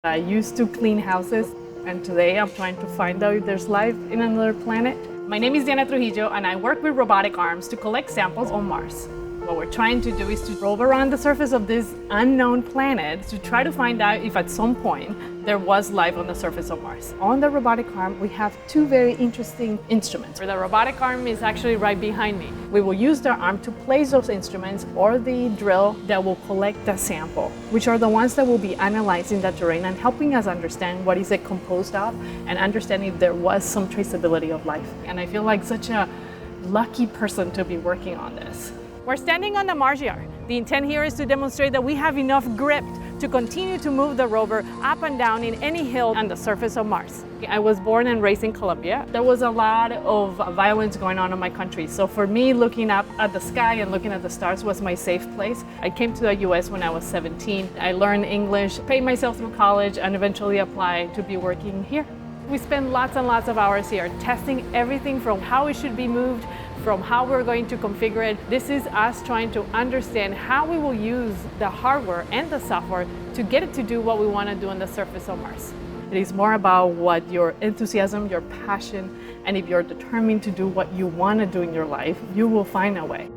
I used to clean houses, and today I'm trying to find out if there's life in another planet. My name is Diana Trujillo, and I work with robotic arms to collect samples on Mars. What we're trying to do is to rover around the surface of this unknown planet to try to find out if at some point there was life on the surface of Mars. On the robotic arm, we have two very interesting instruments. The robotic arm is actually right behind me. We will use the arm to place those instruments or the drill that will collect the sample, which are the ones that will be analyzing the terrain and helping us understand what is it composed of and understand if there was some traceability of life. And I feel like such a lucky person to be working on this. We're standing on the Mars yard. The intent here is to demonstrate that we have enough grip to continue to move the rover up and down in any hill on the surface of Mars. I was born and raised in Colombia. There was a lot of violence going on in my country. So for me, looking up at the sky and looking at the stars was my safe place. I came to the US when I was 17. I learned English, paid myself through college, and eventually applied to be working here. We spend lots and lots of hours here testing everything from how it should be moved, from how we're going to configure it. This is us trying to understand how we will use the hardware and the software to get it to do what we want to do on the surface of Mars. It is more about what your enthusiasm, your passion, and if you're determined to do what you want to do in your life, you will find a way.